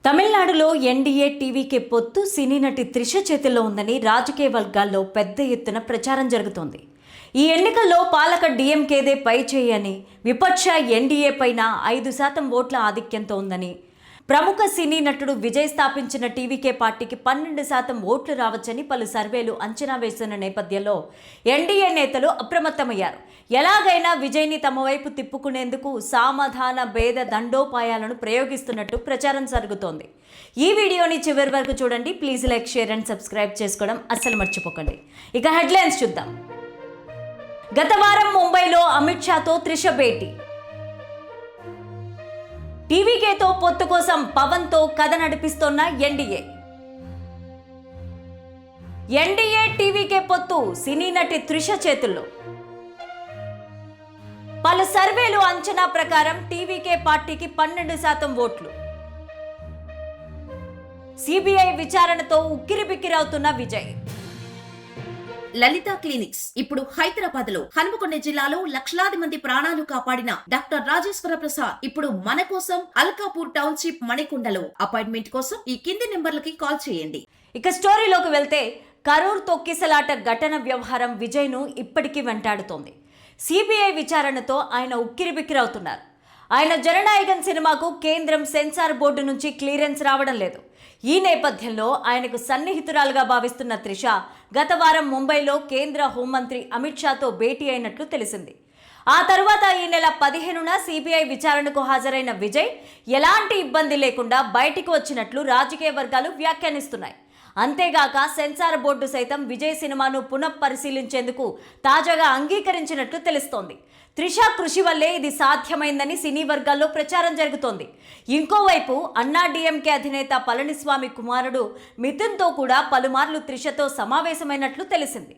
తమిళనాడులో ఎన్డీఏ టీవీకి పొత్తు సినీ నటి త్రిష చేతిలో ఉందని రాజకీయ వర్గాల్లో పెద్ద ఎత్తున ప్రచారం జరుగుతోంది. ఈ ఎన్నికల్లో పాలక డీఎంకేదే పై చేయని, విపక్ష ఎన్డీఏ పైన 5% ఓట్ల ఆధిక్యంతో ఉందని, ప్రముఖ సినీ నటుడు విజయ్ స్థాపించిన టీవీకే పార్టీకి 12% ఓట్లు రావచ్చని పలు సర్వేలు అంచనా వేస్తున్న నేపథ్యంలో ఎన్డీఏ నేతలు అప్రమత్తమయ్యారు. ఎలాగైనా విజయ్ని తమ వైపు తిప్పుకునేందుకు సామధాన భేద దండోపాయాలను ప్రయోగిస్తున్నట్టు ప్రచారం జరుగుతోంది. ఈ వీడియోని చివరి వరకు చూడండి. Please like, share and subscribe చేసుకోవడం అస్సలు మర్చిపోకండి. ఇక హెడ్లైన్స్ చూద్దాం. గత వారం ముంబైలో అమిత్ షాతో త్రిష భేటీ. టీవీకేతో పొత్తు కోసం పవన్తో కథ నడిపిస్తోన్న ఎన్డీఏ. ఎన్డీఏ టీవీకే పొత్తు సినీ నటి త్రిష చేతుల్లో. పలు సర్వేలు అంచనా ప్రకారం టీవీకే పార్టీకి 12% ఓట్లు. సిబిఐ విచారణతో ఉక్కిరిబిక్కిరవుతున్న విజయ్. లలిత క్లినిక్స్ ఇప్పుడు హైదరాబాద్ లో హనుమకొండ జిల్లాలో లక్షలాది మంది ప్రాణాలు కాపాడిన డాక్టర్ రాజేశ్వర ప్రసాద్ ఇప్పుడు మన కోసం అల్కాపూర్ టౌన్షిప్ మణికొండలో. అపాయింట్మెంట్ కోసం ఈ కింది నెంబర్లకి కాల్ చేయండి. ఇక స్టోరీలోకి వెళ్తే, కరూర్ తొక్కిసలాట ఘటన వ్యవహారం విజయ్ను ఇప్పటికీ వెంటాడుతోంది. సిబిఐ విచారణతో ఆయన ఉక్కిరిబిక్కిరవుతున్నారు. ఆయన జననాయకన్ సినిమాకు కేంద్రం సెన్సార్ బోర్డు నుంచి క్లియరెన్స్ రావడం లేదు. ఈ నేపథ్యంలో ఆయనకు సన్నిహితురాలుగా భావిస్తున్న త్రిష గత వారం ముంబైలో కేంద్ర హోంమంత్రి అమిత్ షాతో భేటీ అయినట్లు తెలిసింది. ఆ తర్వాత ఈ నెల 15న సిబిఐ విచారణకు హాజరైన విజయ్ ఎలాంటి ఇబ్బంది లేకుండా బయటికి వచ్చినట్లు రాజకీయ వర్గాలు వ్యాఖ్యానిస్తున్నాయి. అంతేగాక సెన్సార్ బోర్డు సైతం విజయ్ సినిమాను పునఃపరిశీలించేందుకు తాజాగా అంగీకరించినట్లు తెలుస్తోంది. త్రిష కృషి వల్లే ఇది సాధ్యమైందని సినీ వర్గాల్లో ప్రచారం జరుగుతోంది. ఇంకోవైపు అన్నా డీఎంకే అధినేత పళనిస్వామి కుమారుడు మిథున్తో కూడా పలుమార్లు త్రిషతో సమావేశమైనట్లు తెలిసింది.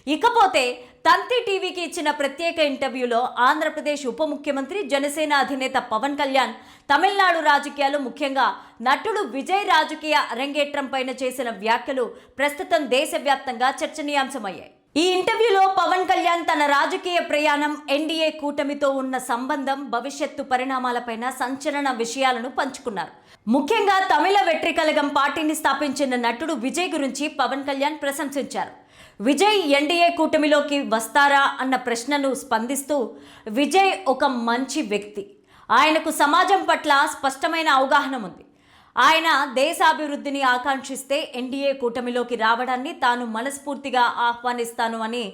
ఇకపోతే తంతి టీవీకి ఇచ్చిన ప్రత్యేక ఇంటర్వ్యూలో ఆంధ్రప్రదేశ్ ఉప ముఖ్యమంత్రి, జనసేన అధినేత పవన్ కళ్యాణ్ తమిళనాడు రాజకీయాలు, ముఖ్యంగా నటుడు విజయ్ రాజకీయ అరంగేట్రం పైన చేసిన వ్యాఖ్యలు ప్రస్తుతం దేశవ్యాప్తంగా చర్చనీయాంశమయ్యాయి. ఈ ఇంటర్వ్యూలో పవన్ కళ్యాణ్ తన రాజకీయ ప్రయాణం, ఎన్డీఏ కూటమితో ఉన్న సంబంధం, భవిష్యత్తు పరిణామాలపైన సంచలన విషయాలను పంచుకున్నారు. ముఖ్యంగా తమిళ వెట్రికలగం పార్టీని స్థాపించిన నటుడు విజయ్ గురించి పవన్ కళ్యాణ్ ప్రశంసించారు. విజయ్ ఎన్డీఏ కూటమిలోకి వస్తారా అన్న ప్రశ్నను స్పందిస్తూ, విజయ్ ఒక మంచి వ్యక్తి, ఆయనకు సమాజం పట్ల స్పష్టమైన అవగాహన ఉంది, ఆయన దేశాభివృద్ధిని ఆకాంక్షిస్తే ఎన్డీఏ కూటమిలోకి రావడాన్ని తాను మనస్ఫూర్తిగా ఆహ్వానిస్తాను అని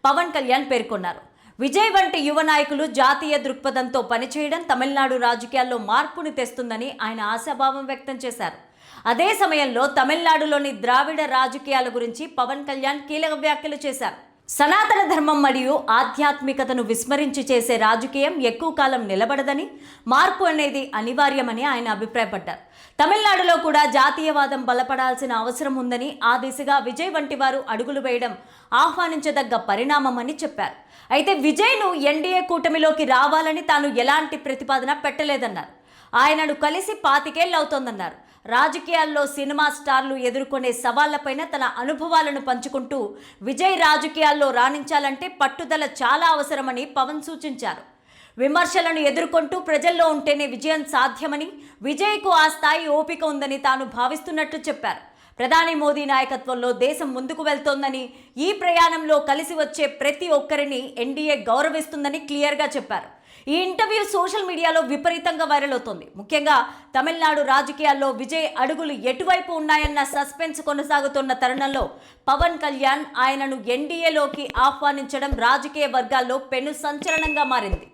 పవన్ కళ్యాణ్ పేర్కొన్నారు. విజయ్ వంటి యువ నాయకులు జాతీయ దృక్పథంతో పనిచేయడం తమిళనాడు రాజకీయాల్లో మార్పుని తెస్తుందని ఆయన ఆశాభావం వ్యక్తం చేశారు. అదే సమయంలో తమిళనాడులోని ద్రావిడ రాజకీయాల గురించి పవన్ కళ్యాణ్ కీలక వ్యాఖ్యలు చేశారు. సనాతన ధర్మం మరియు ఆధ్యాత్మికతను విస్మరించి చేసే రాజకీయం ఎక్కువ కాలం నిలబడదని, మార్పు అనేది అనివార్యమని ఆయన అభిప్రాయపడ్డారు. తమిళనాడులో కూడా జాతీయవాదం బలపడాల్సిన అవసరం ఉందని, ఆ దిశగా విజయ్ వంటి వారు అడుగులు వేయడం ఆహ్వానించదగ్గ పరిణామమని చెప్పారు. అయితే విజయ్ను ఎన్డీఏ కూటమిలోకి రావాలని తాను ఎలాంటి ప్రతిపాదన పెట్టలేదన్నారు. ఆయనను కలిసి 25 ఏళ్ళు అవుతోందన్నారు. రాజకీయాల్లో సినిమా స్టార్లు ఎదుర్కొనే సవాళ్లపైన తన అనుభవాలను పంచుకుంటూ, విజయ్ రాజకీయాల్లో రాణించాలంటే పట్టుదల చాలా అవసరమని పవన్ సూచించారు. విమర్శలను ఎదుర్కొంటూ ప్రజల్లో ఉంటేనే విజయం సాధ్యమని, విజయ్కు ఆ స్థాయి ఓపిక ఉందని తాను భావిస్తున్నట్లు చెప్పారు. ప్రధాని మోదీ నాయకత్వంలో దేశం ముందుకు వెళ్తోందని, ఈ ప్రయాణంలో కలిసి వచ్చే ప్రతి ఒక్కరిని ఎన్డీఏ గౌరవిస్తుందని క్లియర్గా చెప్పారు. ఈ ఇంటర్వ్యూ సోషల్ మీడియాలో విపరీతంగా వైరల్ అవుతోంది. ముఖ్యంగా తమిళనాడు రాజకీయాల్లో విజయ్ అడుగులు ఎటువైపు ఉన్నాయన్న సస్పెన్స్ కొనసాగుతున్న తరుణంలో పవన్ కళ్యాణ్ ఆయనను ఎన్డీఏలోకి ఆహ్వానించడం రాజకీయ వర్గాల్లో పెను సంచలనంగా మారింది.